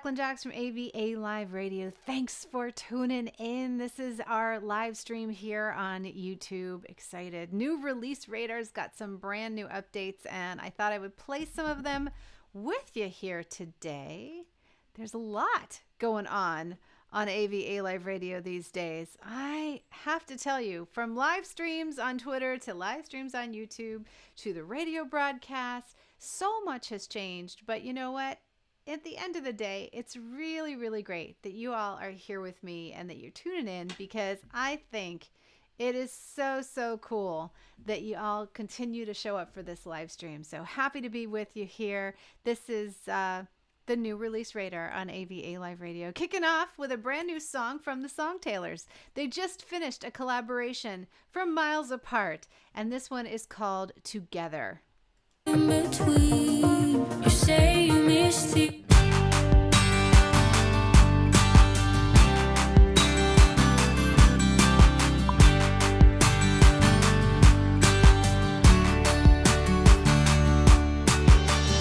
Jacqueline Jacks from AVA Live Radio. Thanks for tuning in. This is our live stream here on YouTube. Excited. New release radar's got some brand new updates, and I thought I would play some of them with you here today. There's a lot going on AVA Live Radio these days. I have to tell you, from live streams on Twitter to live streams on YouTube to the radio broadcast, so much has changed. But you know what? At the end of the day, it's really, really great that you all are here with me and that you're tuning in, because I think it is so, so cool that you all continue to show up for this live stream. So happy to be with you here. This is the new release radar on AVA Live Radio, kicking off with a brand new song from the Song Tailors. They just finished a collaboration from miles apart, and this one is called Together. In between, you say you miss the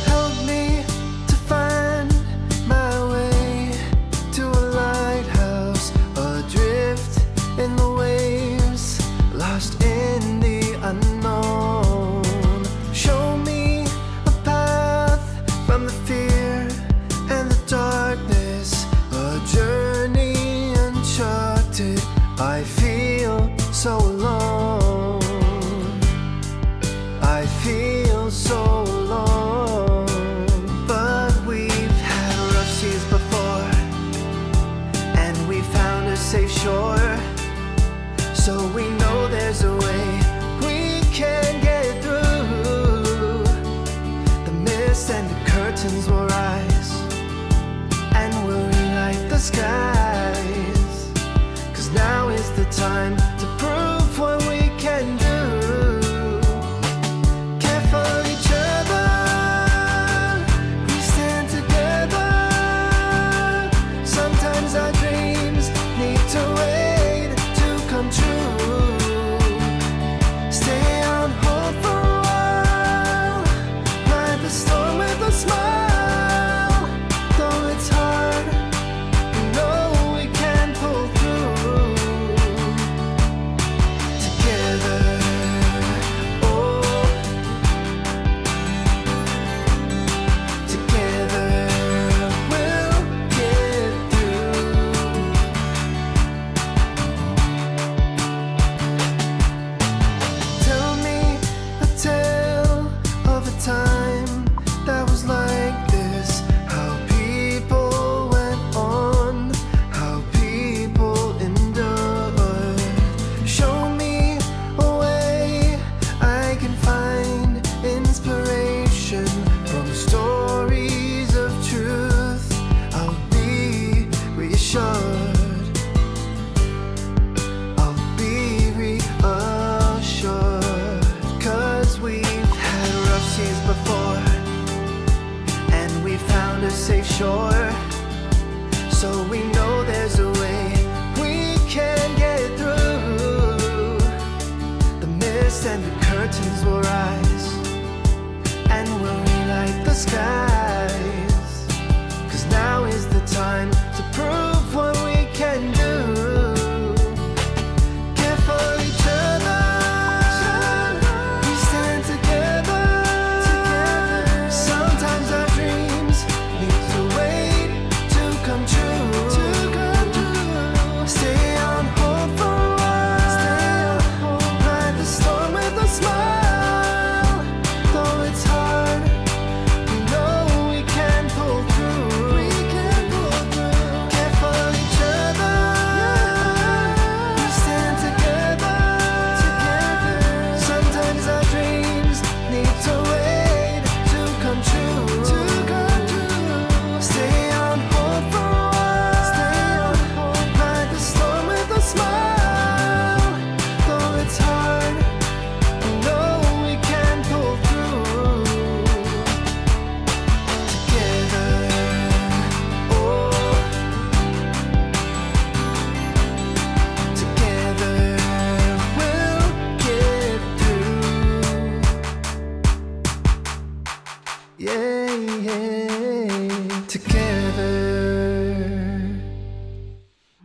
help me to find my way to a lighthouse, adrift in the waves, lost in the unknown. Show me a path from the fear and the darkness, a journey uncharted. I feel so alone. I feel so alone. But we've had rough seas before, and we found a safe shore. So we know there's a way we can get through. The mist and the curtains will rise, and we'll relight the skies. 'Cause now is the time to prove what we can do. Care for each other, we stand together. Sometimes our dreams need to wait to come true. Stay on hold for a while, ride the storm with a smile. Though it's hard, we know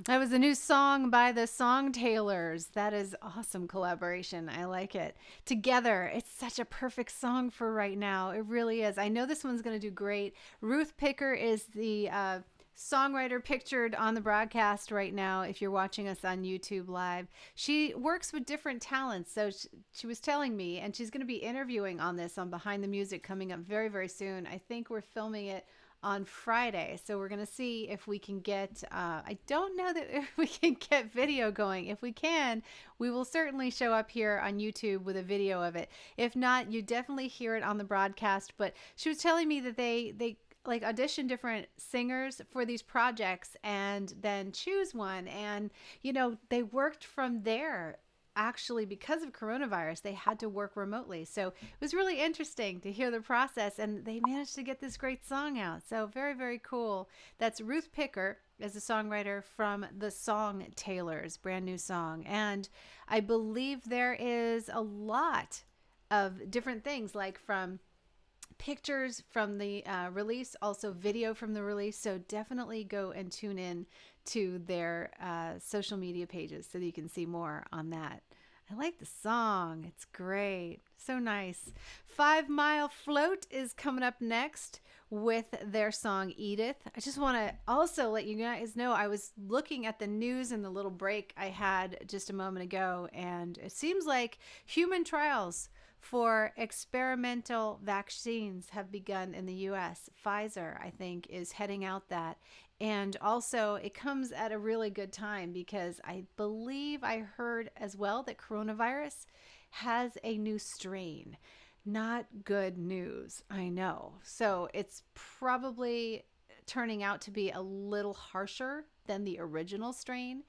That was a new song by the Song Tailors. That is awesome collaboration. I like it. Together, it's such a perfect song for right now. It really is. I know this one's going to do great. Ruth Picker is the songwriter pictured on the broadcast right now if you're watching us on YouTube Live. She works with different talents. So she was telling me, and she's going to be interviewing on this on Behind the Music coming up very, very soon. I think we're filming it on Friday. So we're going to see if we can get, I don't know that if we can get video going. If we can, we will certainly show up here on YouTube with a video of it. If not, you definitely hear it on the broadcast. But she was telling me that they like audition different singers for these projects and then choose one. And, you know, they worked from there. Actually, because of coronavirus, they had to work remotely. So it was really interesting to hear the process, and they managed to get this great song out. So very, very cool. That's Ruth Picker as a songwriter from the Song Tailors, brand new song. And I believe there is a lot of different things, like from pictures from the release, also video from the release. So definitely go and tune in to their social media pages so that you can see more on that. I like the song. It's great. So nice. 5 Mile Float is coming up next with their song Edith. I just want to also let you guys know I was looking at the news in the little break I had just a moment ago, and it seems like human trials for experimental vaccines have begun in the U.S. Pfizer, I think, is heading out that. And also, it comes at a really good time because I believe I heard as well that coronavirus has a new strain. Not good news, I know. So it's probably turning out to be a little harsher than the original strain.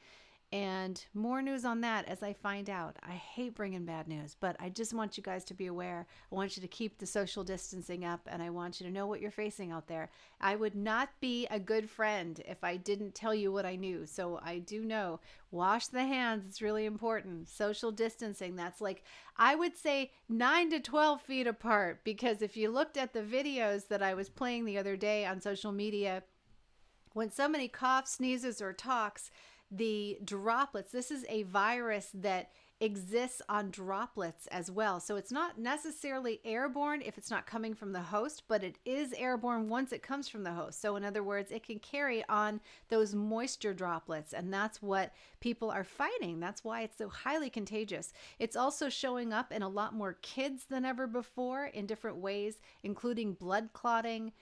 And more news on that as I find out. I hate bringing bad news, but I just want you guys to be aware. I want you to keep the social distancing up, and I want you to know what you're facing out there. I would not be a good friend if I didn't tell you what I knew. So I do know, wash the hands. It's really important. Social distancing, that's like, I would say 9 to 12 feet apart, because if you looked at the videos that I was playing the other day on social media, when somebody coughs, sneezes, or talks, the droplets, this is a virus that exists on droplets as well. So it's not necessarily airborne if it's not coming from the host, but it is airborne once it comes from the host. So in other words, it can carry on those moisture droplets, and that's what people are fighting. That's why it's so highly contagious. It's also showing up in a lot more kids than ever before in different ways, including blood clotting,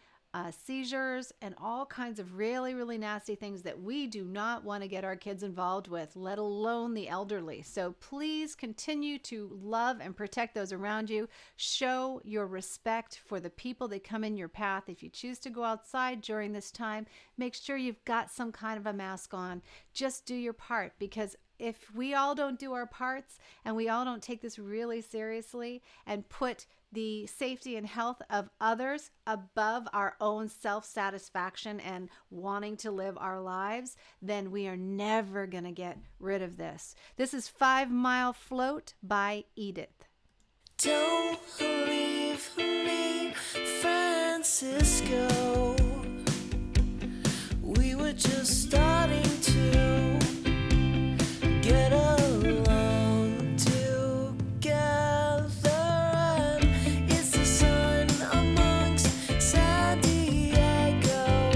seizures, and all kinds of really, really nasty things that we do not want to get our kids involved with, let alone the elderly. So please continue to love and protect those around you. Show your respect for the people that come in your path. If you choose to go outside during this time, make sure you've got some kind of a mask on. Just do your part, because if we all don't do our parts and we all don't take this really seriously and put the safety and health of others above our own self-satisfaction and wanting to live our lives, then we are never going to get rid of this. This is 5 Mile Float by Edith. Don't leave me, Francisco. We were just starting to get along together. And is the sun amongst San Diego?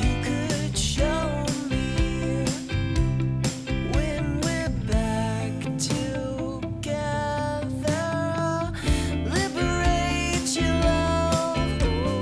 You could show me when we're back together. Liberate your love. Ooh.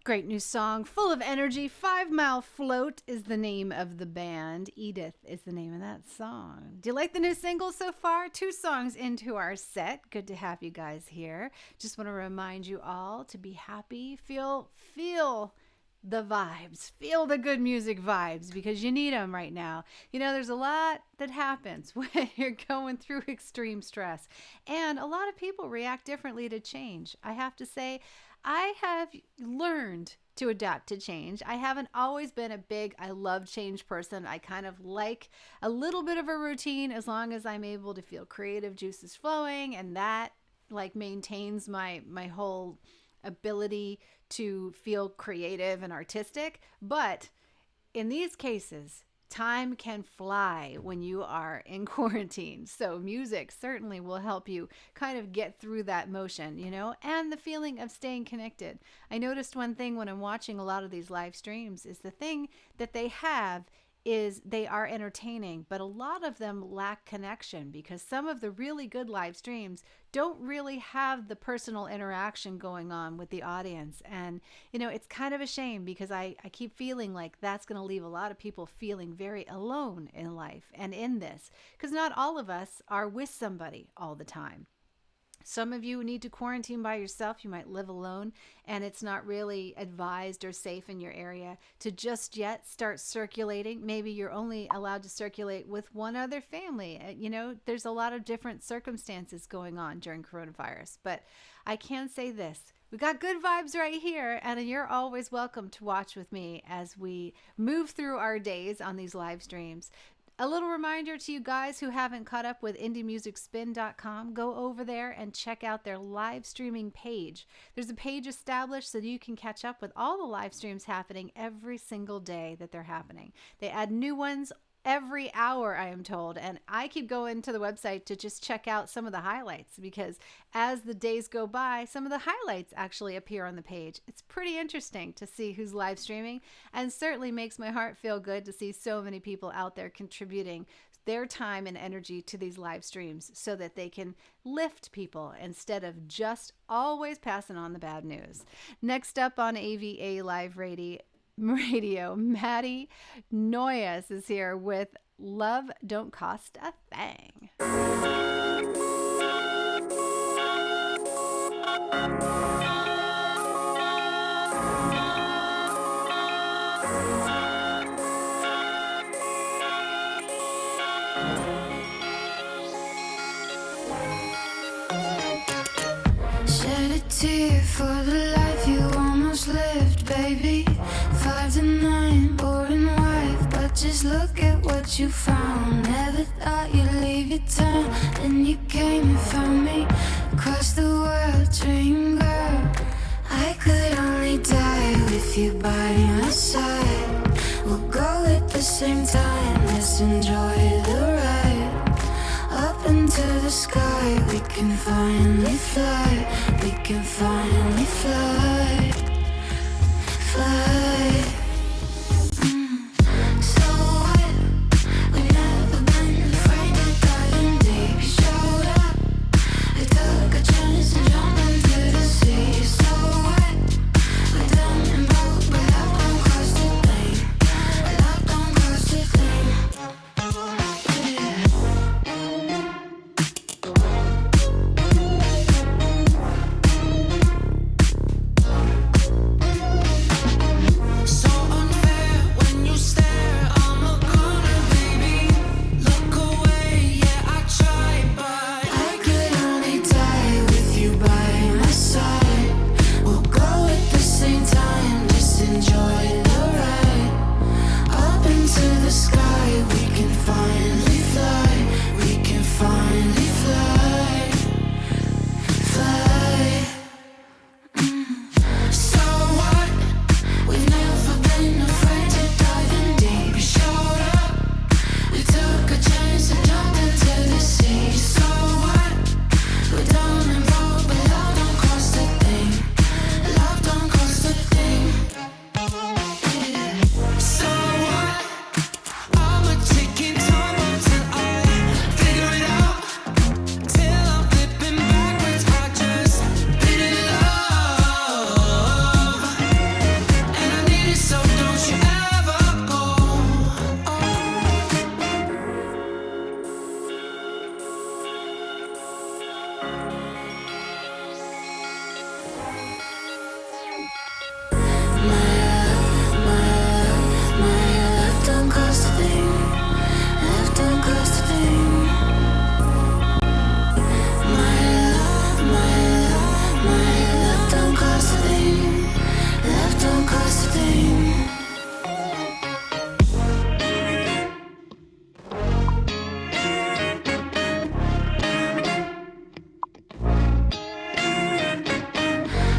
Great new song, full of energy. 5 Mile Float is the name of the band. Edith is the name of that song. Do you like the new single so far? 2 songs into our set. Good to have you guys here. Just want to remind you all to be happy. Feel the vibes. Feel the good music vibes, because you need them right now. You know, there's a lot that happens when you're going through extreme stress. And a lot of people react differently to change. I have to say, I have learned to adapt to change. I haven't always been a big, I love change person. I kind of like a little bit of a routine as long as I'm able to feel creative juices flowing, and that like maintains my whole ability to feel creative and artistic. But in these cases, time can fly when you are in quarantine. So music certainly will help you kind of get through that motion, you know, and the feeling of staying connected. I noticed one thing when I'm watching a lot of these live streams is the thing that they have is they are entertaining, but a lot of them lack connection, because some of the really good live streams don't really have the personal interaction going on with the audience. And, you know, it's kind of a shame, because I keep feeling like that's going to leave a lot of people feeling very alone in life and in this, because not all of us are with somebody all the time. Some of you need to quarantine by yourself. You might live alone, and it's not really advised or safe in your area to just yet start circulating. Maybe you're only allowed to circulate with one other family. You know, there's a lot of different circumstances going on during coronavirus. But I can say this. We got good vibes right here, and you're always welcome to watch with me as we move through our days on these live streams. A little reminder to you guys who haven't caught up with indiemusicspin.com, go over there and check out their live streaming page. There's a page established so that you can catch up with all the live streams happening every single day that they're happening. They add new ones every hour, I am told, and I keep going to the website to just check out some of the highlights, because as the days go by, some of the highlights actually appear on the page. It's pretty interesting to see who's live streaming, and certainly makes my heart feel good to see so many people out there contributing their time and energy to these live streams so that they can lift people instead of just always passing on the bad news. Next up on AVA Live Radio, Maddy Noah is here with Love Don't Cost a Thing. Shed a tear for the life you almost lived, baby. 5 to 9, boring wife, but just look at what you found. Never thought you'd leave your town, then you came and found me. Across the world, dream girl, I could only die with you by my side. We'll go with the same time. Let's enjoy the ride. Up into the sky, we can finally fly. We can finally fly. Fly. So what? We've never been afraid of diving deep. We showed up. We took a chance and jumped into the sea. So what? We're done and broke, but love don't cost a thing. Love don't cost a thing. So unfair when you stare. I'm a corner, baby. Look away, yeah, I try, but I could only die with you by my side. We'll go at the same time, just enjoy the ride. Up into the sky, we can finally fly. We can finally fly. Fly. So what? We've never been afraid to dive in deep. We showed up. We took a chance and jumped into the sea. So what? We're down and broke, but love don't cost a thing. Love don't cost a thing. so what? I'm a ticking time until I figure it out. Till I'm flipping backwards, I just been in love, and I need it, so don't you ever go. My love don't cost a thing. Love don't cost a thing. My love don't cost a thing. Love don't cost a thing.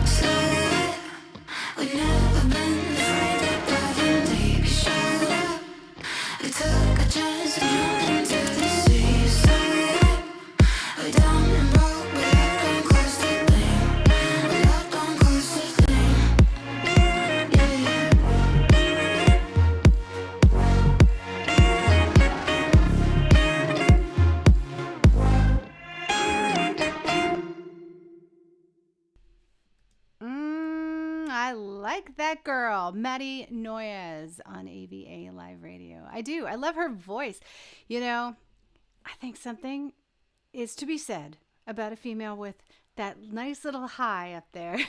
So we've never been afraid of diving deep. We showed up. We took a chance and jumped into the sea. So we're down and broke, but love don't cost a thing. Love don't cost a thing. I like that girl, Maddy Noah on AVA Live Radio. I do. I love her voice. You know, I think something is to be said about a female with that nice little high up there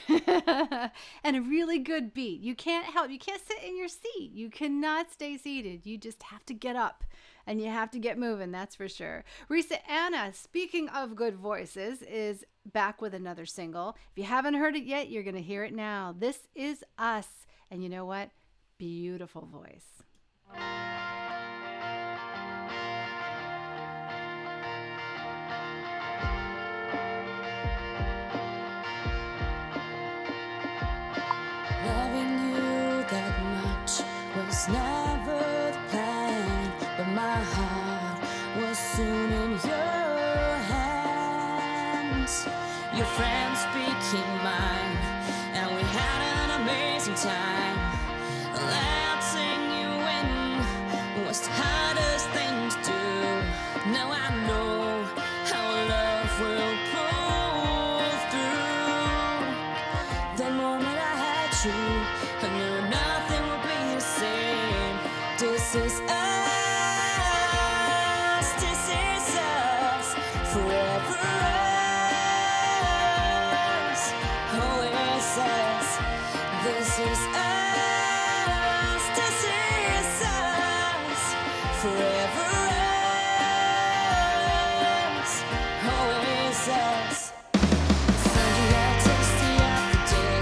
and a really good beat. You can't sit in your seat. You cannot stay seated. You just have to get up and you have to get moving. That's for sure. Rissa Anna, speaking of good voices, is back with another single. If you haven't heard it yet, you're going to hear it now. This is Us. And you know what? Beautiful voice. Loving you that much was never the plan, but my heart was soon in your hands. Your friends became mine, and we had an amazing time. Letting you in was the hardest thing to do. Now I know how love will pull through. The moment I had you, I knew nothing would be the same. This is us, forever us, always us. This is us, forever us, always us. Found you that tasty other day,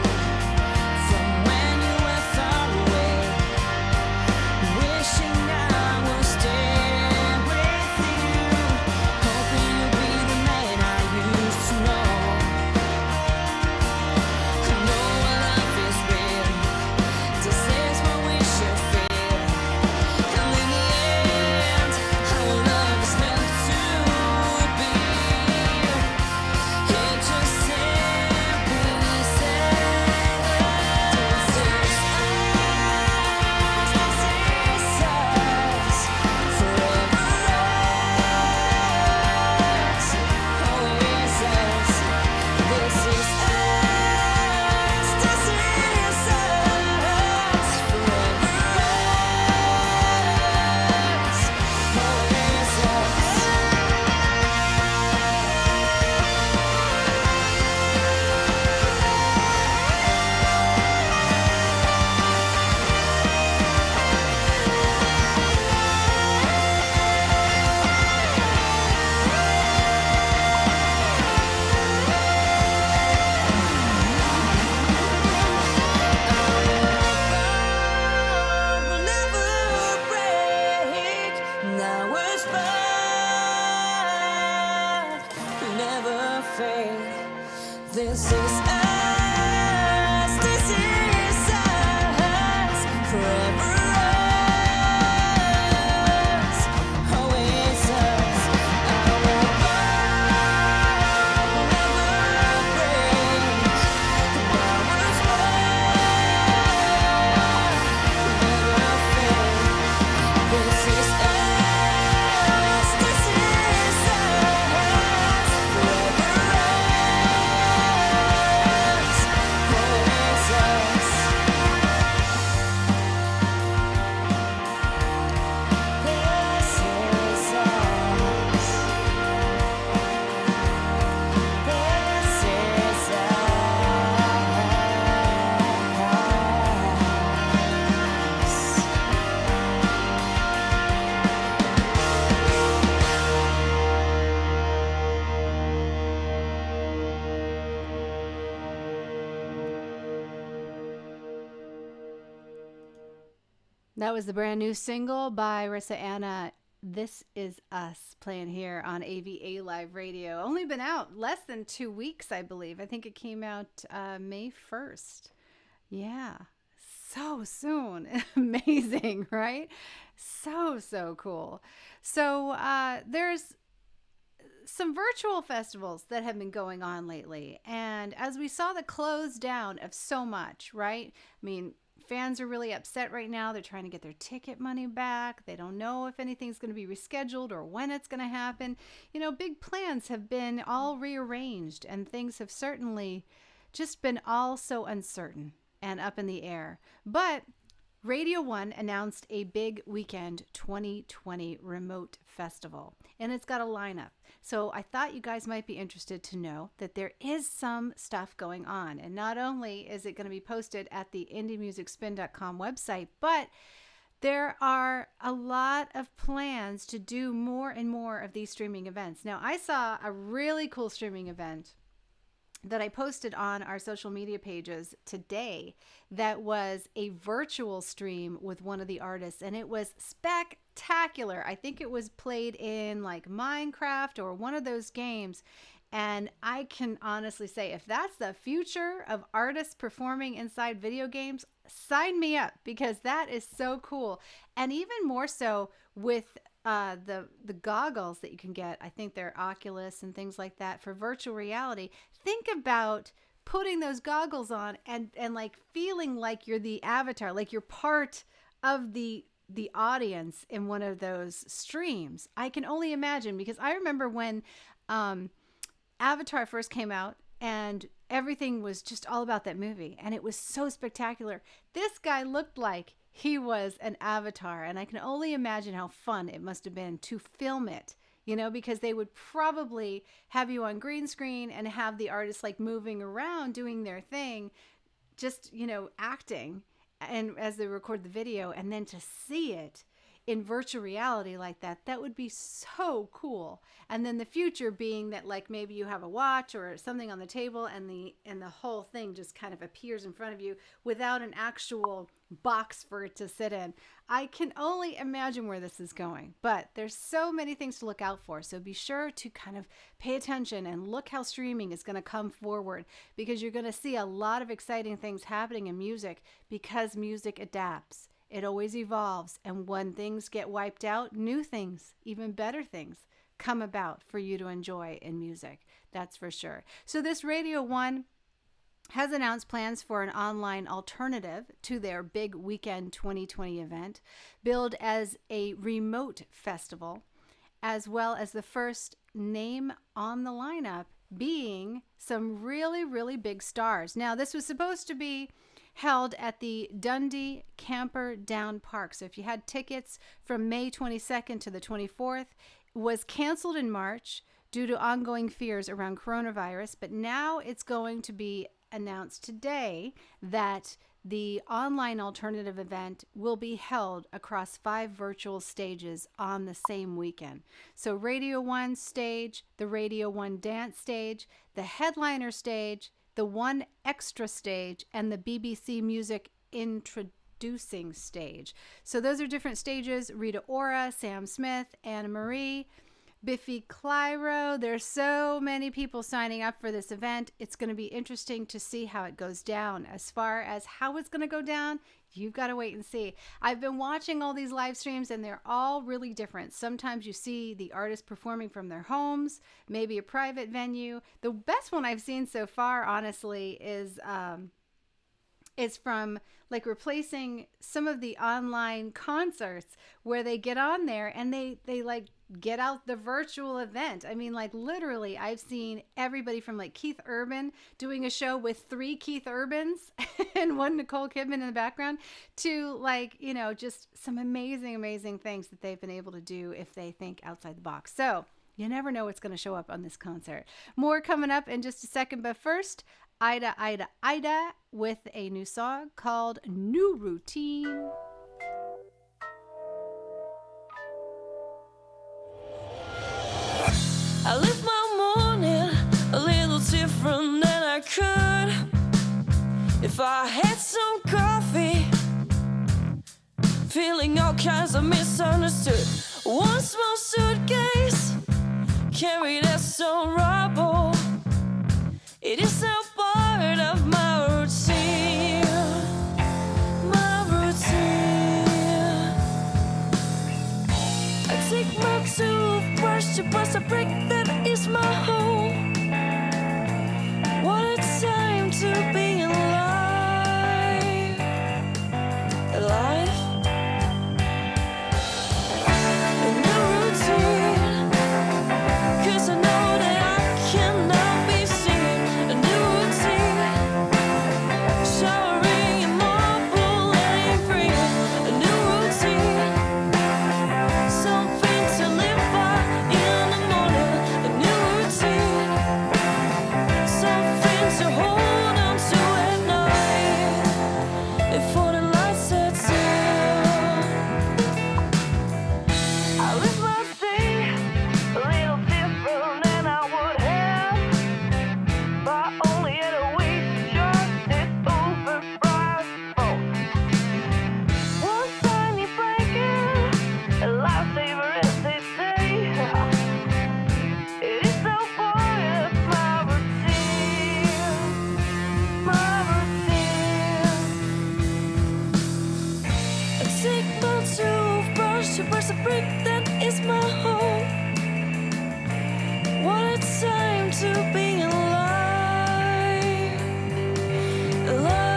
from when you were far away. Wishing I was there with you, hoping you'd be the man I used to know. I know our love is real. This is what we should feel. And then That was the brand new single by Rissa Anna. This Is Us, playing here on AVA Live Radio. Only been out less than 2 weeks, I believe. I think it came out May 1st. Yeah, so soon. Amazing, right? So cool. So there's some virtual festivals that have been going on lately. And as we saw the close down of so much, right? I mean, fans are really upset right now. They're trying to get their ticket money back. They don't know if anything's going to be rescheduled or when it's going to happen. You know, big plans have been all rearranged, and things have certainly just been all so uncertain and up in the air. But Radio 1 announced a big weekend 2020 remote festival, and it's got a lineup. So I thought you guys might be interested to know that there is some stuff going on. And not only is it going to be posted at the indiemusicspin.com website, but there are a lot of plans to do more and more of these streaming events. Now, I saw a really cool streaming event that I posted on our social media pages today that was a virtual stream with one of the artists, and it was spectacular. I think it was played in like Minecraft or one of those games, and I can honestly say, if that's the future of artists performing inside video games, sign me up, because that is so cool. And even more so with the goggles that you can get. I think they're Oculus and things like that for virtual reality. Think about putting those goggles on and like feeling like you're the avatar, like you're part of the audience in one of those streams. I can only imagine, because I remember when Avatar first came out and everything was just all about that movie, and it was so spectacular. This guy looked like he was an avatar, and I can only imagine how fun it must have been to film it, you know, because they would probably have you on green screen and have the artists like moving around doing their thing, just, you know, acting, and as they record the video, and then to see it in virtual reality like that, that would be so cool. And then the future being that like maybe you have a watch or something on the table, and the whole thing just kind of appears in front of you without an actual box for it to sit in. I can only imagine where this is going, but there's so many things to look out for. So be sure to kind of pay attention and look how streaming is going to come forward, because you're going to see a lot of exciting things happening in music, because music adapts. It always evolves, and when things get wiped out, new things, even better things, come about for you to enjoy in music. That's for sure. So this Radio 1 has announced plans for an online alternative to their big weekend 2020 event, billed as a remote festival, as well as the first name on the lineup being some really, really big stars. Now, this was supposed to be held at the Dundee Camper Down Park. So if you had tickets from May 22nd to the 24th, was canceled in March due to ongoing fears around coronavirus, but now it's going to be announced today that the online alternative event will be held across 5 virtual stages on the same weekend. So Radio 1 stage, the Radio 1 dance stage, the headliner stage, the One Extra stage, and the BBC Music Introducing stage. So those are different stages. Rita Ora, Sam Smith, Anna Marie, Biffy Clyro. There's so many people signing up for this event. It's going to be interesting to see how it goes down. As far as how it's going to go down, you've got to wait and see. I've been watching all these live streams, and they're all really different. Sometimes you see the artists performing from their homes, maybe a private venue. The best one I've seen so far, honestly, is from like replacing some of the online concerts where they get on there and they like get out the virtual event. I mean, like literally I've seen everybody from like Keith Urban doing a show with 3 Keith Urbans and 1 Nicole Kidman in the background, to like, you know, just some amazing things that they've been able to do if they think outside the box. So you never know what's going to show up on this concert. More coming up in just a second, but first, Ida with a new song called New Routine. I live my morning a little different than I could if I had some coffee feeling all kinds of misunderstood. One small suitcase carried as some rubble. It is now part of my routine. My routine. I take my toothbrush to brush a brick that is my home. What a time to be alive. Alive. A new routine. 'Cause I know that I cannot be seen. A new routine. Showering in marble and free. A new routine. Something to live by in the morning. A new routine. Something to hold on to at night. Before the light sets in. I live my day a little different than I would have. But only at a week just this overpriced phone. One tiny blanket, a lifesaver as they say. It is so part of my routine. My routine. I take my toothbrush to brush the brick that is my home. What a time to be alive. Alive.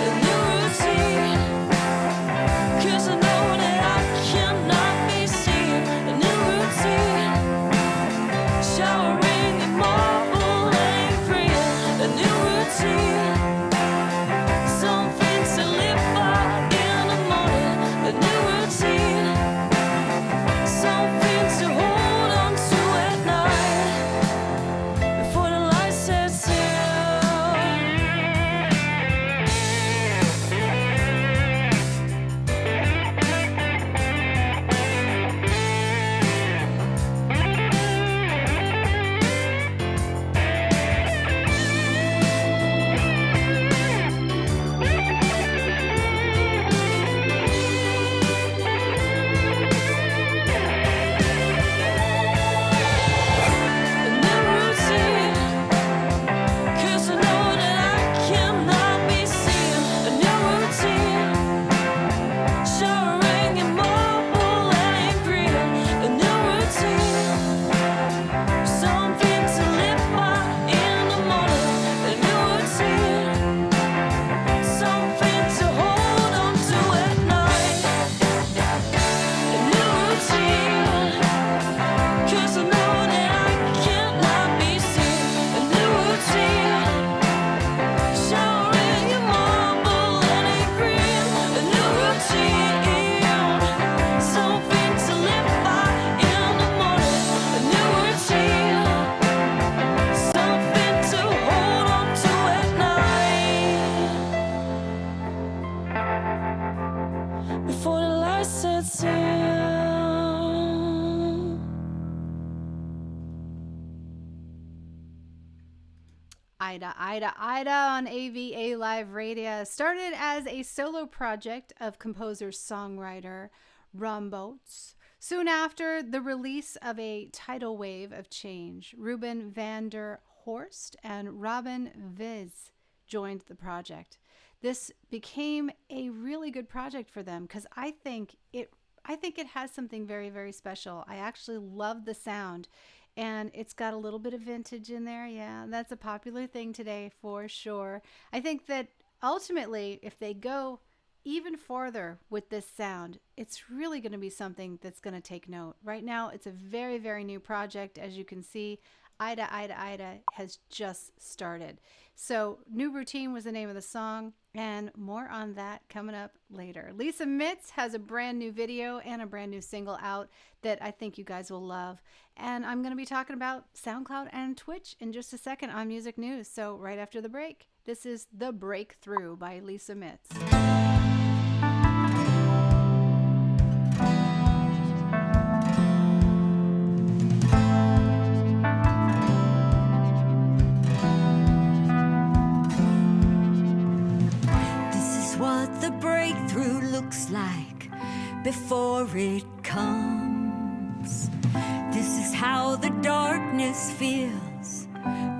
A new routine. 'Cause I know that I cannot be seen. A new routine. Showering in marble and free. A new routine. Something to live by in the morning. A new routine. Something to hold on to at night. Before the light sets in. A new routine. 'Cause I know that I cannot be seen. A new routine. Showering in marble and green. A new routine. Something to live by in the morning. A new routine. Something to hold on to at night. A new routine. 'Cause I know that I cannot be seen. A new routine. Showering in marble and green. A new routine. Something to live by in the morning. A new routine. Something to hold on to at night. Before the light sets in. Ida on AVA Live Radio started as a solo project of composer-songwriter Rombots. Soon after the release of a tidal wave of change, Ruben van der Horst and Robin Viz joined the project. This became a really good project for them because I think it has something very, very special. I actually love the sound. And it's got a little bit of vintage in there. Yeah, that's a popular thing today for sure. I think that ultimately, if they go even farther with this sound, it's really going to be something that's going to take note. Right now, it's a very, very new project. As you can see, Ida has just started. So New Routine was the name of the song, and more on that coming up later. Lisa Mitz has a brand new video and a brand new single out that I think you guys will love. And I'm going to be talking about SoundCloud and Twitch in just a second on Music News. So right after the break, this is The Breakthrough by Lisa Mitz. This is what like before it comes. This is how the darkness feels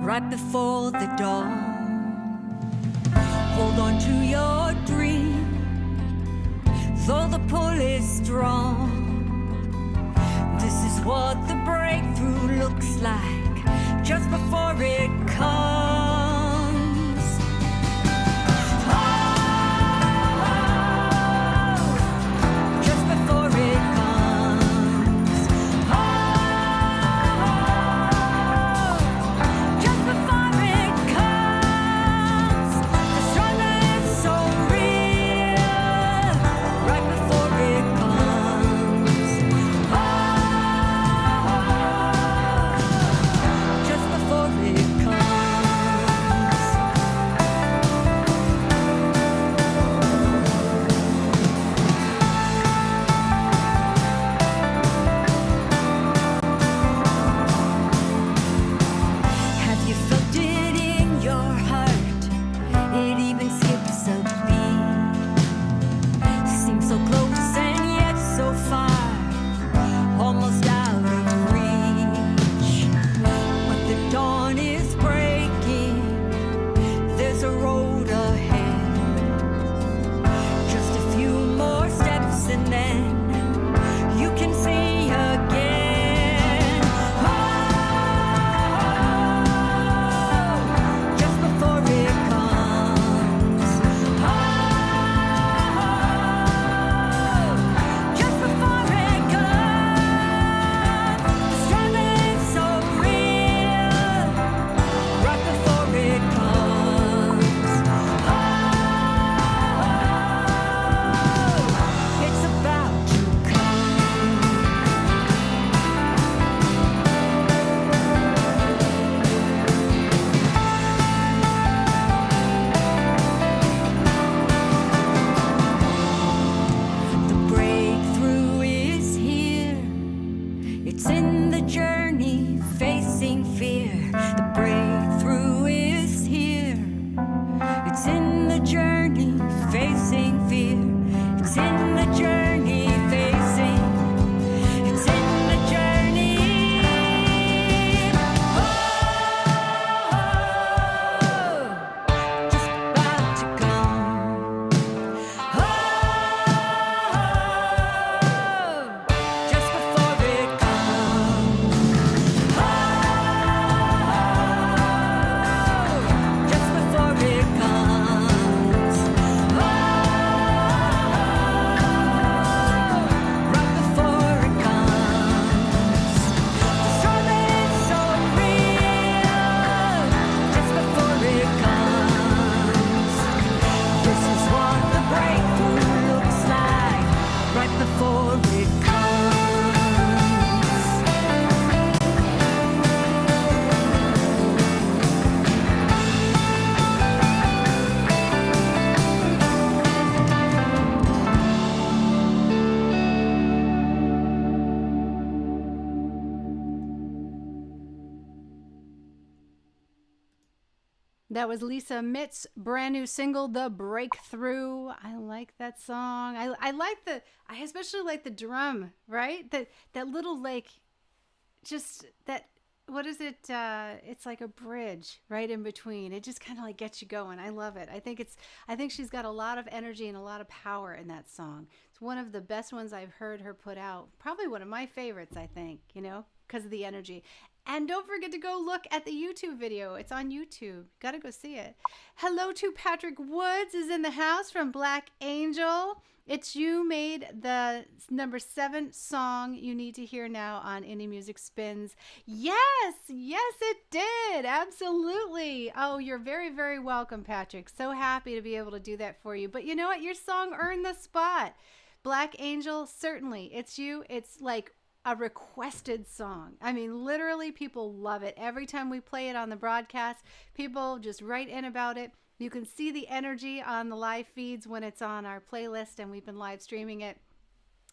right before the dawn. Hold on to your dream, though the pull is strong. This is what the breakthrough looks like just before it comes. Just before it comes. Just before it comes. The struggle is so real. Right before it comes. Just before it comes. Have you felt it in your heart? It even skips a beat. Seems so close and yet so far, almost out of reach. But the dawn is breaking. There's a road ahead. Just a few more steps and then you can see again. Just before it comes. Just before it comes. The struggle is so real. Right before it comes. It's about to come. The breakthrough is here. It's in the journey facing fear. The breakthrough is here. It's in the journey facing fear. It's in the journey facing. It's in the journey. Just about to come. Just before it comes. Just before it comes. Right before it comes. The struggle is so real. Just before it comes. This is what the breakthrough looks like right before it comes. That was Lisa Mitt's brand new single, The Breakthrough. I like that song. I especially like the drum, right? That little, like, just that, what is it? It's like a bridge right in between. It just kind of like gets you going. I love it. I think she's got a lot of energy and a lot of power in that song. It's one of the best ones I've heard her put out. Probably one of my favorites, I think, because of the energy. And don't forget to go look at the YouTube video. It's on YouTube. Gotta go see it. Hello to Patrick Woods is in the house from Black Angel. It's You made the number 7 song you need to hear now on Indie Music Spins. Yes, it did. Absolutely. Oh, you're very, very welcome, Patrick. So happy to be able to do that for you. But you know what? Your song earned the spot. Black Angel, certainly. It's You. It's like a requested song. I mean, literally, people love it. Every time we play it on the broadcast, people just write in about it. You can see the energy on the live feeds when it's on our playlist, and we've been live streaming it.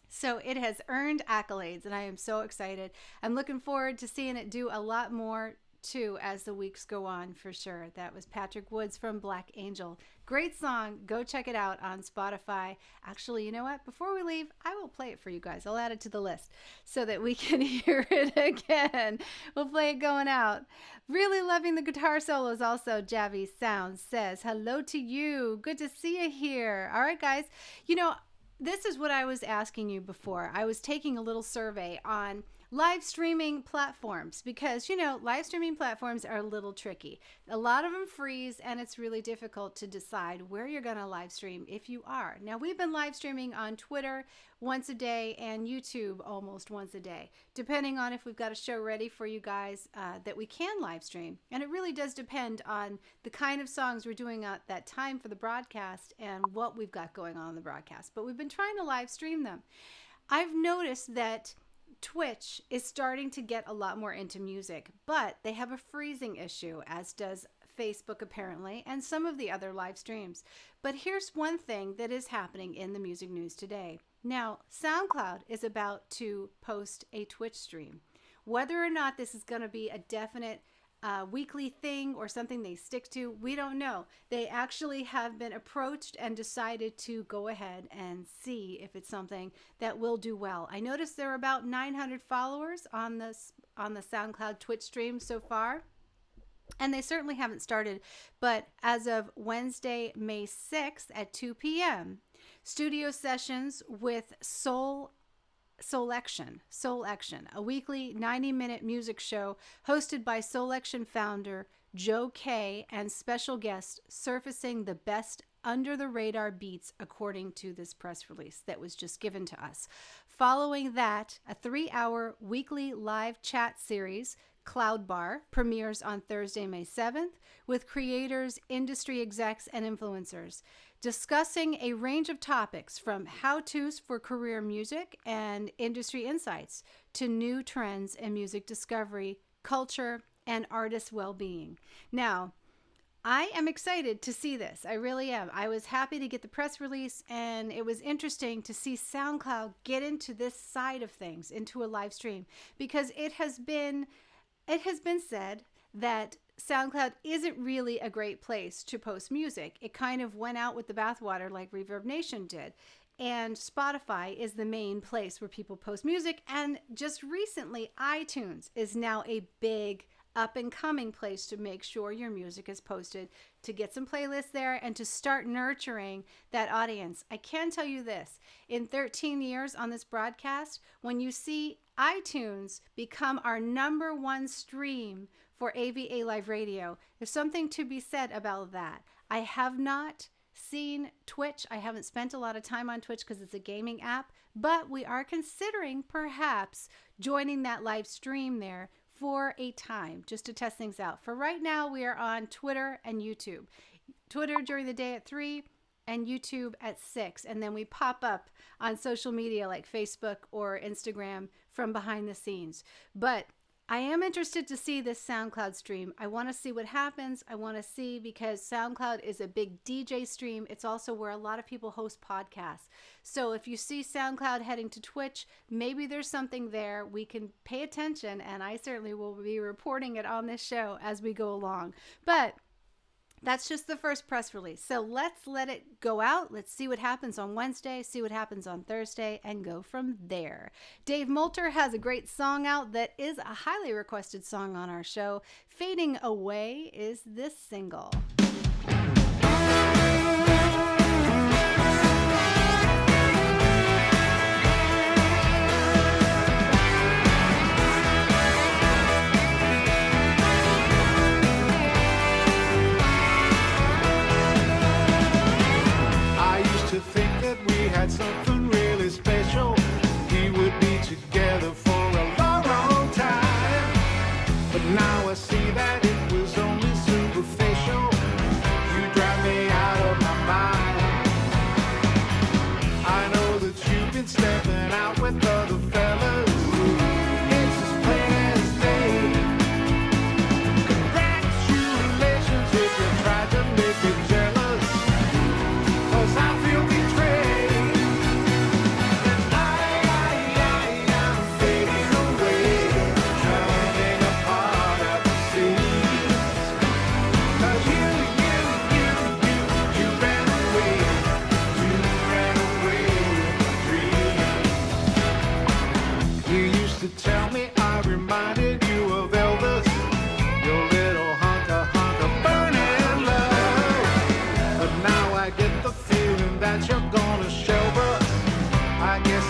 So it has earned accolades, and I am so excited. I'm looking forward to seeing it do a lot more too as the weeks go on, for sure. That was Patrick Woods from Black Angel. Great song. Go check it out on Spotify. Actually, you know what? Before we leave, I will play it for you guys. I'll add it to the list so that we can hear it again. We'll play it going out. Really loving the guitar solos also. Javi Sounds says, hello to you. Good to see you here. All right, guys. You know, this is what I was asking you before. I was taking a little survey on live streaming platforms because, you know, live streaming platforms are a little tricky. A lot of them freeze, and it's really difficult to decide where you're going to live stream if you are. Now, we've been live streaming on Twitter once a day and YouTube almost once a day, depending on if we've got a show ready for you guys that we can live stream. And it really does depend on the kind of songs we're doing at that time for the broadcast and what we've got going on in the broadcast. But we've been trying to live stream them. I've noticed that Twitch is starting to get a lot more into music, but they have a freezing issue, as does Facebook apparently, and some of the other live streams. But here's one thing that is happening in the music news today. Now, SoundCloud is about to post a Twitch stream. Whether or not this is going to be a definite weekly thing or something they stick to, we don't know. They actually have been approached and decided to go ahead and see if it's something that will do well. I noticed there are about 900 followers on the SoundCloud Twitch stream so far, and they certainly haven't started. But as of Wednesday, May 6th at 2 p.m., studio sessions with Soulection, a weekly 90-minute music show hosted by Soulection founder Joe Kay and special guests surfacing the best under-the-radar beats according to this press release that was just given to us. Following that, a 3-hour weekly live chat series, Cloud Bar, premieres on Thursday, May 7th, with creators, industry execs, and influencers, discussing a range of topics from how-tos for career music and industry insights to new trends in music discovery, culture, and artist well-being. Now, I am excited to see this. I really am. I was happy to get the press release, and it was interesting to see SoundCloud get into this side of things, into a live stream, because it has been said that SoundCloud isn't really a great place to post music. It kind of went out with the bathwater like Reverb Nation did. And Spotify is the main place where people post music. And just recently, iTunes is now a big up-and-coming place to make sure your music is posted, to get some playlists there, and to start nurturing that audience. I can tell you this, in 13 years on this broadcast, when you see iTunes become our #1 stream for AVA Live Radio, there's something to be said about that. I have not seen Twitch. I haven't spent a lot of time on Twitch because it's a gaming app, but we are considering perhaps joining that live stream there for a time, just to test things out. For right now, we are on Twitter and YouTube. Twitter during the day at 3 and YouTube at 6. And then we pop up on social media like Facebook or Instagram from behind the scenes. But I am interested to see this SoundCloud stream. I want to see what happens. I want to see, because SoundCloud is a big DJ stream. It's also where a lot of people host podcasts. So if you see SoundCloud heading to Twitch, maybe there's something there. We can pay attention, and I certainly will be reporting it on this show as we go along. But that's just the first press release. So let's let it go out. Let's see what happens on Wednesday, see what happens on Thursday, and go from there. Dave Moltar has a great song out that is a highly requested song on our show. Fading Away is this single. Think that we had something really special. We would be together for a long, long time. But now I see that it was only superficial. You drive me out of my mind. I know that you've been stepping out with other fellas. It's as plain as day. Congratulations if you tried to make me jealous. 'Cause I feel betrayed, and I'm fading away, turning apart at the seams.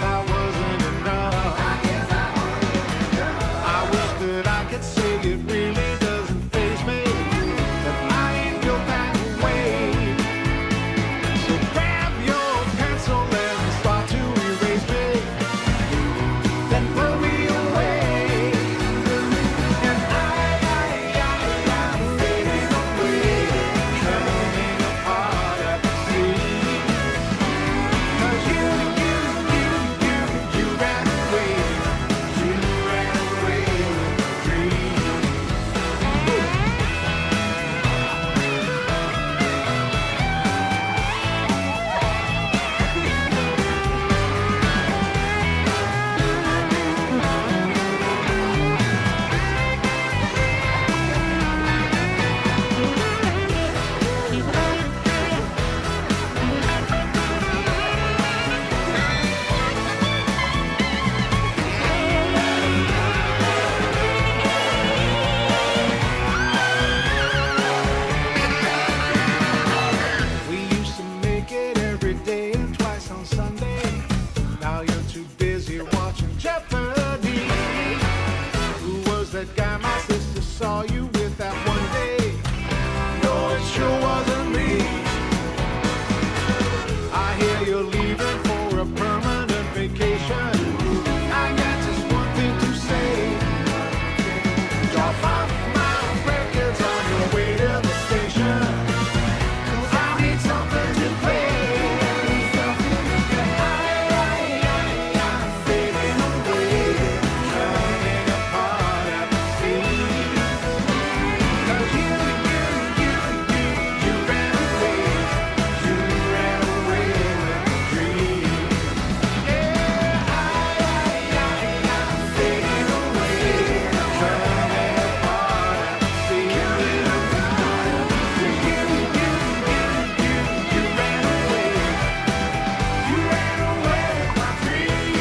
guess I wasn't enough. I wish that I could say it really doesn't faze me, that I ain't built that way. So grab your pencil and start to erase me, then throw me away. And I'm fading away, coming apart at the seams. 'Cause you ran away with dreams. We used to make it every day and twice on Sunday. Now you're too busy watching Jeopardy. Who was that guy my sister saw you with that one day? No, it sure wasn't me. I hear you're leaving for a permanent vacation. I got just one thing to say. Drop off my records on your way to the station. 'Cause I need something to play. I'm fading away, coming apart at the seams. 'Cause you ran away with dreams. Yeah, I'm fading away, coming apart at the seams. You ran away with my dreams.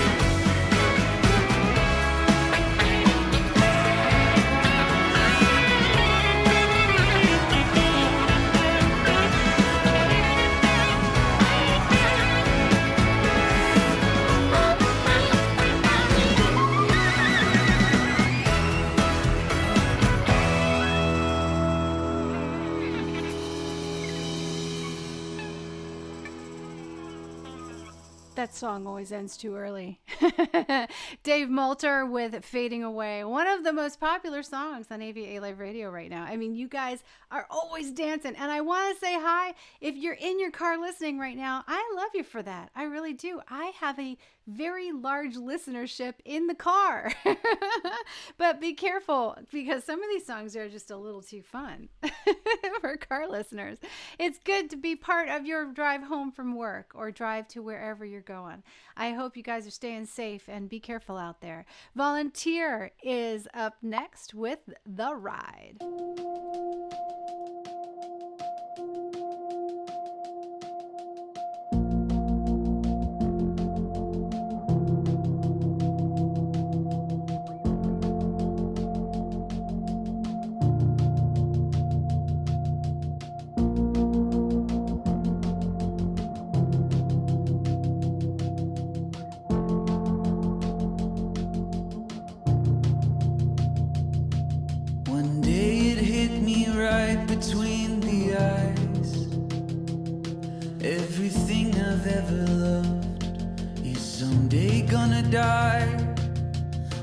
That song always ends too early. Dave Moltar with Fading Away, one of the most popular songs on AVA Live Radio right now. I mean, you guys are always dancing, and I want to say hi. If you're in your car listening right now, I love you for that. I really do. I have a very large listenership in the car. But be careful, because some of these songs are just a little too fun for car listeners. It's good to be part of your drive home from work or drive to wherever you're going. I hope you guys are staying safe and be careful out there. Volunteer is up next with The Ride. One day it hit me right between the eyes. Everything I've ever loved is someday gonna die.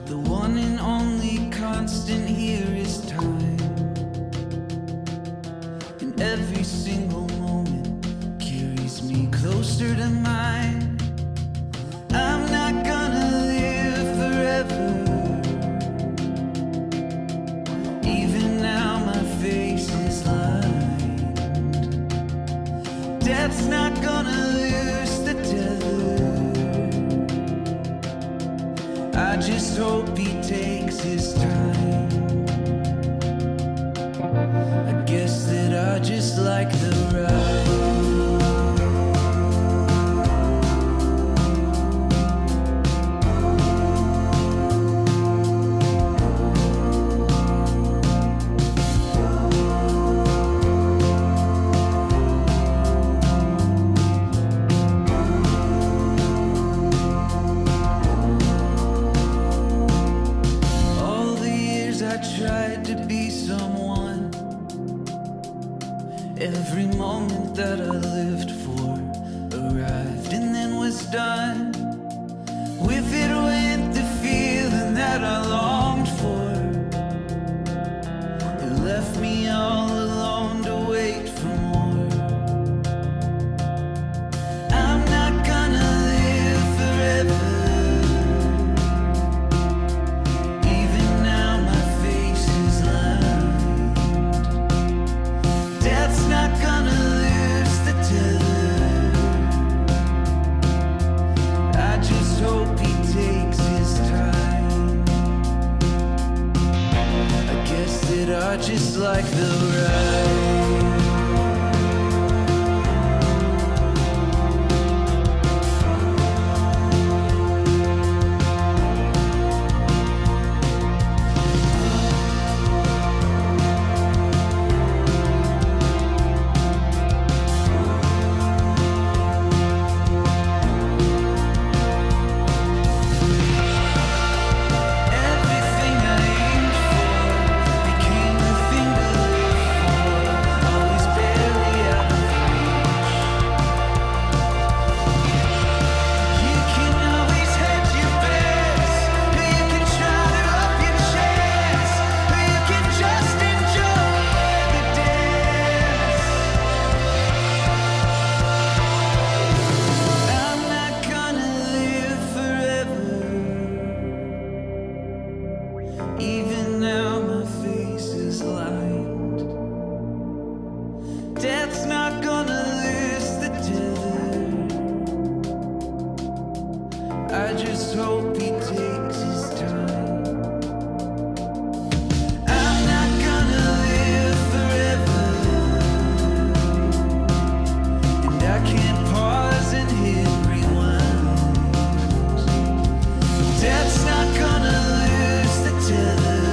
The one and only constant here is time. And every single moment carries me closer to mine. I'm not gonna live forever. Even now my face is lined. Death's not gonna lose the tether. I just hope he takes his time. I guess that I just like the ride. With it went the feeling that I longed for. It left me all alone to wait for more. I'm not gonna live forever. Even now my face is lined. Death's not gonna lose the tether. I just hope he takes his time. I guess that I just like the ride. Everything I aimed for became the thing to live for. Always barely out of reach. You can always hedge your bets, or you can try to up your chance, or you can just enjoy the dance. I'm not gonna live forever. Even now my face is lined. Death's not gonna lose the tether. I just hope he takes his time. I'm not gonna live forever. And I can't pause and hit rewind. Death's not gonna lose the tether.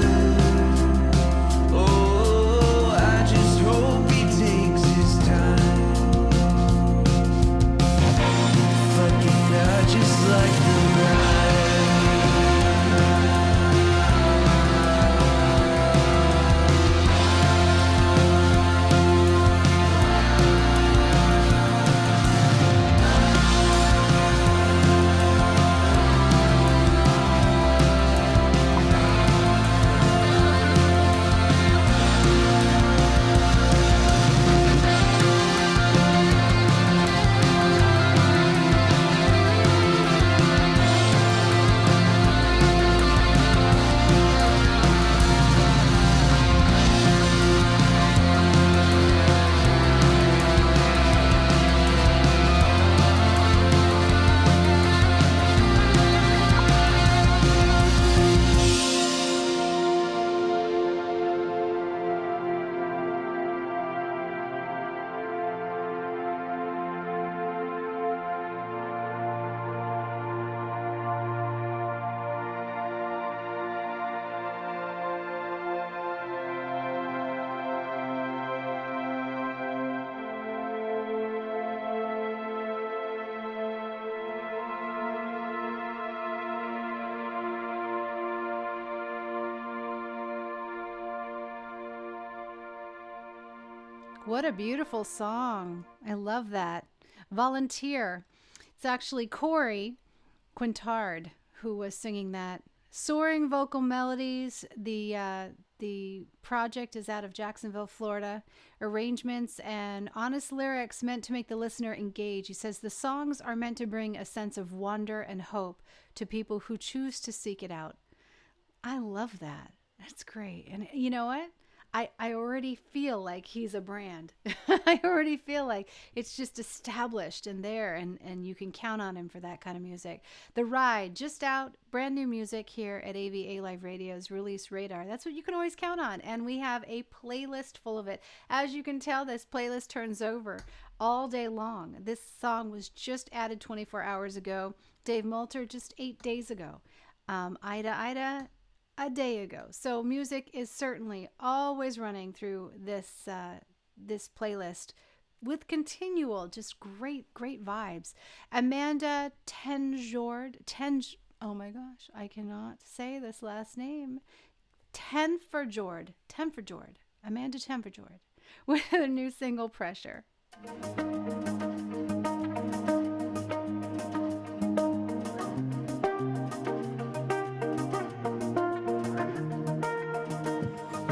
Oh, I just hope he takes his time. Fuck it, I just like the ride. What a beautiful song. I love that. Volunteer. It's actually Corey Quintard who was singing that. Soaring vocal melodies. The project is out of Jacksonville, Florida. Arrangements and honest lyrics meant to make the listener engage. He says the songs are meant to bring a sense of wonder and hope to people who choose to seek it out. I love that. That's great. And you know what? I already feel like he's a brand. I already feel like it's just established and there, and you can count on him for that kind of music. The Ride, just out, brand new music here at AVA Live Radio's Release Radar. That's what you can always count on, and we have a playlist full of it. As you can tell, this playlist turns over all day long. This song was just added 24 hours ago. Dave Moltar just 8 days ago. Ida, a day ago. So music is certainly always running through this playlist with continual, just great vibes. Amanda Tenjord, oh my gosh, I cannot say this last name. Tenfordjord, Amanda Tenfordjord, with a new single, Pressure.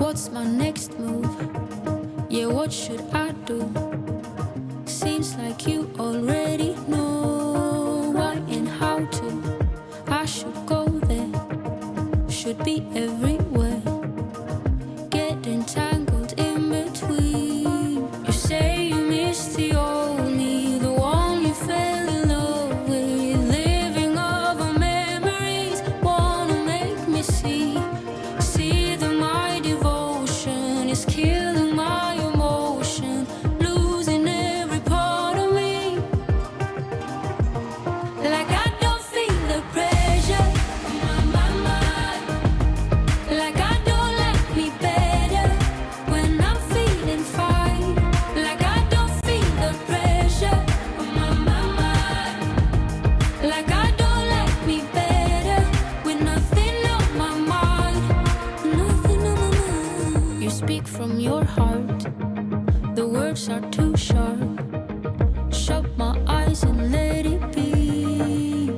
What's my next move? Yeah, what should I do? Seems like you already know why and how to. I should go there, should be everywhere. Get entangled in between. You say you miss the old me, the one you fell in love with. Living over memories, wanna make me see that my devotion is killing my emotion, losing every part of me. Like I don't feel the pressure on my mind. Like I don't like me better when I'm feeling fine. Like I don't feel the pressure on my mind. Like I don't like me better with nothing on my mind. Nothing on my mind. You speak from your heart. The words are too sharp. Shut my eyes and let it be.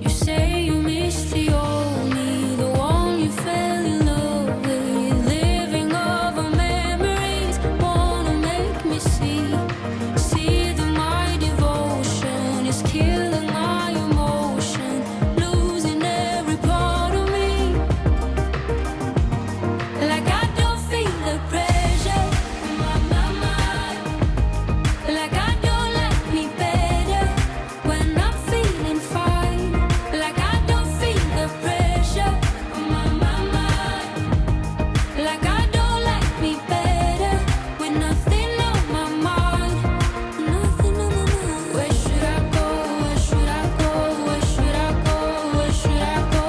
You say you miss the old me, the one you fell in love with. Living over memories, wanna make me see that my devotion is killing my emotion, losing every part of me. Like I don't feel the pressure on my mind. Like I don't like me better when I'm feeling fine. Like I don't feel the pressure on my mind. Like I don't like me better with nothing on my mind. Nothing on my mind. Where should I go? Where should I go? Where should I go? Where should I go?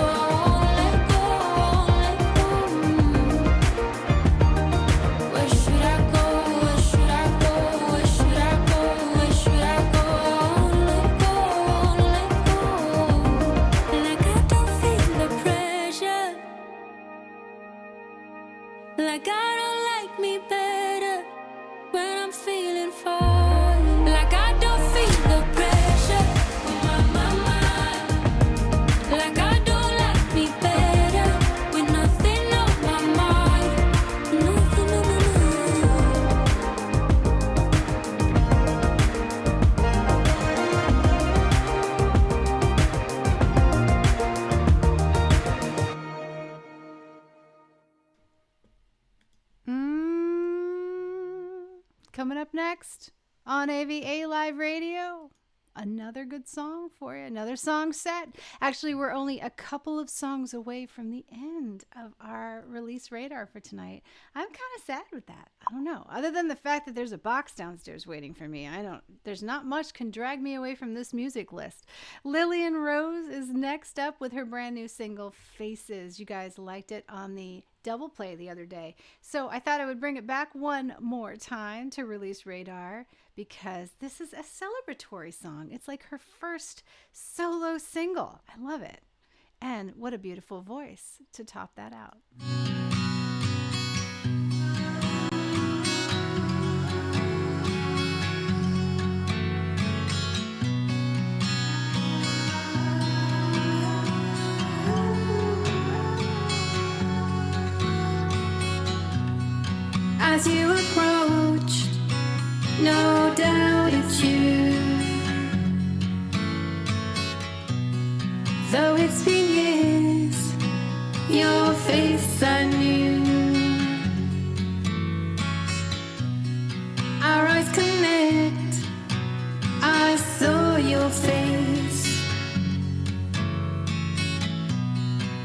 Where should I go? Where should I go? Where should I go? Where should I go? Like I don't feel the pressure. Like I don't like me better when I'm feeling fine. Like I don't feel the pressure on my mind. Like I don't like me better with nothing on my mind. Nothing on my Coming up next on AVA Live Radio, another good song for you, another song set. Actually, we're only a couple of songs away from the end of our release radar for tonight. I'm kind of sad with that. I don't know. Other than the fact that there's a box downstairs waiting for me, there's not much can drag me away from this music list. Lillian Rose is next up with her brand new single, Faces. You guys liked it on the double play the other day. So I thought I would bring it back one more time to Release Radar because this is a celebratory song. It's like her first solo single. I love it. And what a beautiful voice to top that out. As you approach, no doubt it's you. Though it's been years, your face I knew. Our eyes connect, I saw your face.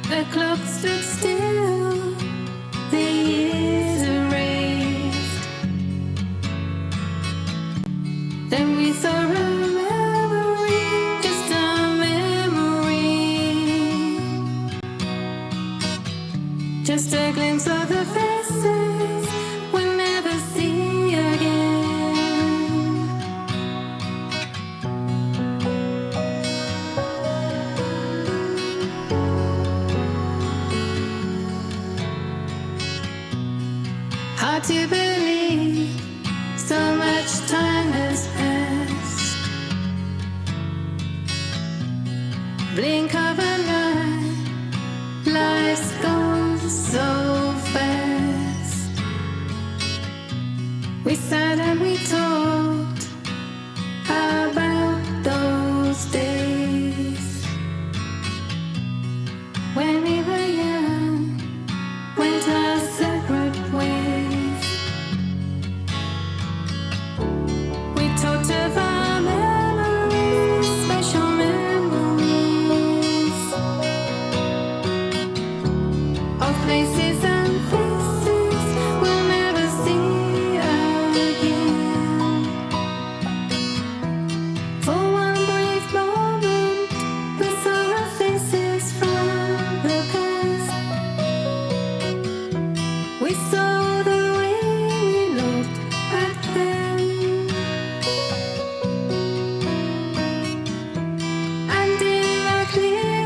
The clock stood still, the years erased. Then we saw a memory, just a memory. Just a glimpse of the faces we'll never see again. Hard to believe so much time has passed. Blink of an eye, life's gone so fast. When we were young, went our separate ways. We talked of our memories, special memories, of places and faces we'll never see again. For one brief moment, we saw our faces from the past. We saw the way we looked back then, and in the clear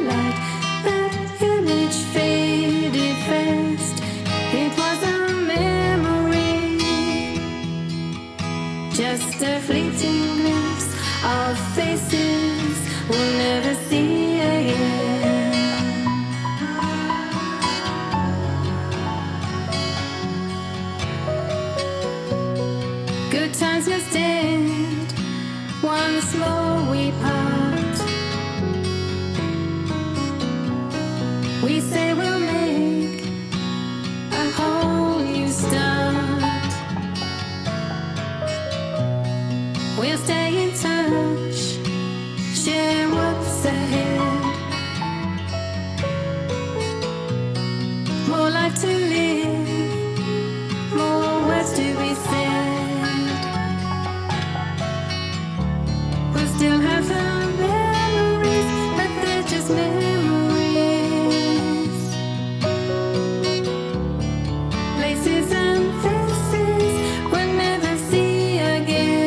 light, that image faded fast. It was a memory, just a fleeting glimpse of faces we'll never see again. Good times must end once more we part. We say we'll make a whole new start. We'll stay in touch, share what's ahead. More life to live, more words to be said. We'll still have the memories, but they're just memories. Places and faces we'll never see again.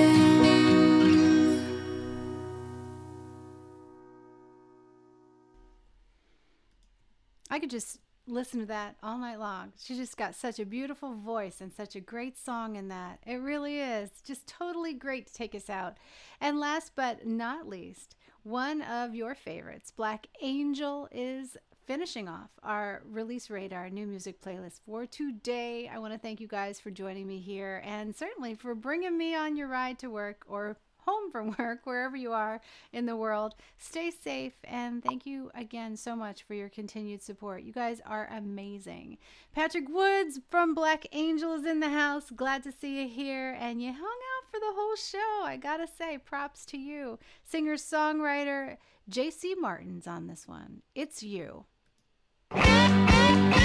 I could just listen to that all night long. She just got such a beautiful voice and such a great song in that. It really is just totally great to take us out. And last but not least, one of your favorites, Black Angel, is finishing off our Release Radar new music playlist for today. I want to thank you guys for joining me here, and certainly for bringing me on your ride to work or home from work, wherever you are in the world. Stay safe, and thank you again so much for your continued support. You guys are amazing. Patrick Woods from Black Angel is in the house. Glad to see you here, and you hung out for the whole show. I gotta say, props to you. Singer-songwriter JC Martin's on this one. It's You. Thank you.